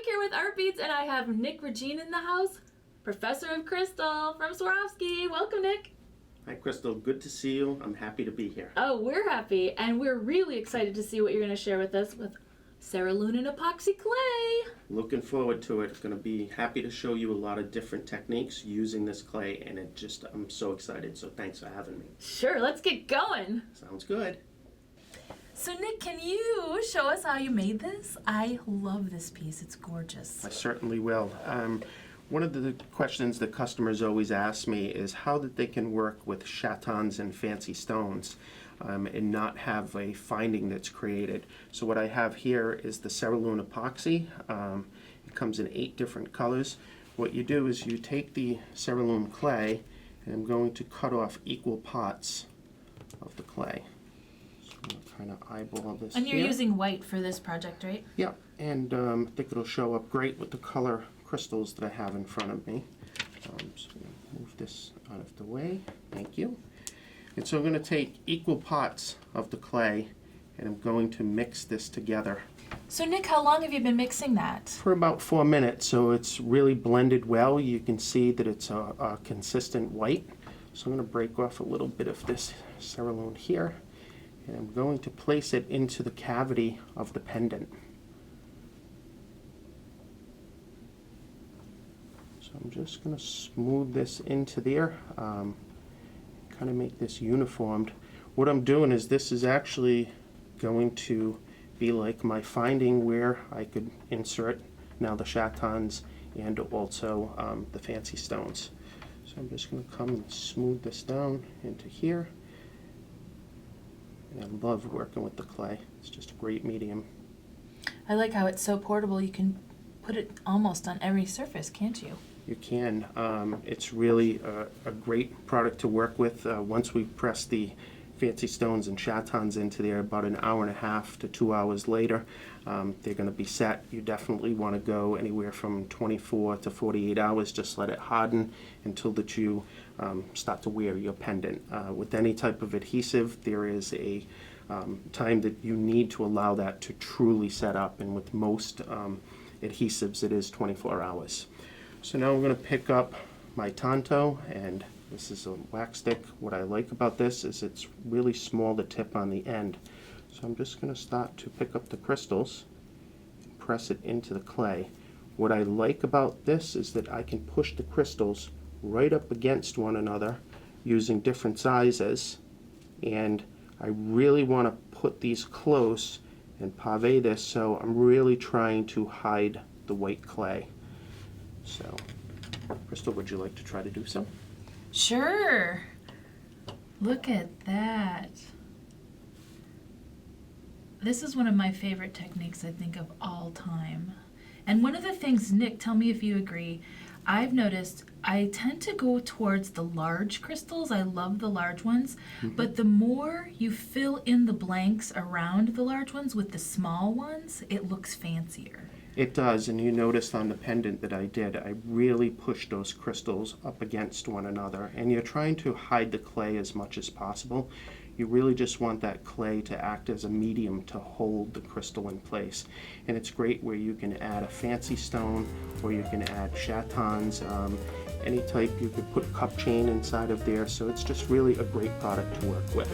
Mike here with Artbeads, and I have Nick Regine in the house, Professor of Crystal from Swarovski. Welcome, Nick. Hi, Crystal. Good to see you. I'm happy to be here. Oh, we're happy, and we're really excited to see what you're going to share with us with Cerulean epoxy clay. Looking forward to it. Going to be happy to show you a lot of different techniques using this clay, and I'm so excited, so thanks for having me. Sure, let's get going. Sounds good. So Nick, can you show us how you made this? I love this piece. It's gorgeous. I certainly will. One of the questions that customers always ask me is how that they can work with chatons and fancy stones and not have a finding that's created. So what I have here is the Cerulean epoxy. It comes in 8 different colors. What you do is you take the cerulean clay, and I'm going to cut off equal parts of the clay. So I'm going to kind of eyeball this. And you're here. using white for this project, right? Yeah, and I think it'll show up great with the color crystals that I have in front of me. So I'm going to move this out of the way. Thank you. And so I'm going to take equal parts of the clay, and I'm going to mix this together. So Nick, how long have you been mixing that? For about 4 minutes, so it's really blended well. You can see that it's a consistent white. So I'm going to break off a little bit of this cerulean here, and I'm going to place it into the cavity of the pendant. So I'm just going to smooth this into there, kind of make this uniformed. What I'm doing is this is actually going to be like my finding where I could insert now the chatons and also the fancy stones. So I'm just going to come and smooth this down into here. And I love working with the clay. It's just a great medium. I like how it's so portable. You can put it almost on every surface, can't you? You can. It's really a great product to work with. Once we press the fancy stones and chatons into there, about an hour and a half to 2 hours later, they're going to be set. You definitely want to go anywhere from 24 to 48 hours. Just let it harden until that you start to wear your pendant. With any type of adhesive, there is a time that you need to allow that to truly set up, and with most adhesives it is 24 hours. So now I'm going to pick up my tanto, and this is a wax stick. What I like about this is it's really small, the tip on the end. So I'm just going to start to pick up the crystals and press it into the clay. What I like about this is that I can push the crystals right up against one another using different sizes, and I really want to put these close and pave this, so I'm really trying to hide the white clay. So, Crystal, would you like to try to do so? Sure. Look at that. This is one of my favorite techniques, I think, of all time. And one of the things, Nick, tell me if you agree, I've noticed I tend to go towards the large crystals. I love the large ones, but the more you fill in the blanks around the large ones with the small ones, it looks fancier. It does, and you noticed on the pendant that I did, I really pushed those crystals up against one another, and you're trying to hide the clay as much as possible. You really just want that clay to act as a medium to hold the crystal in place. And it's great where you can add a fancy stone, or you can add chatons, any type. You could put cup chain inside of there, so it's just really a great product to work with.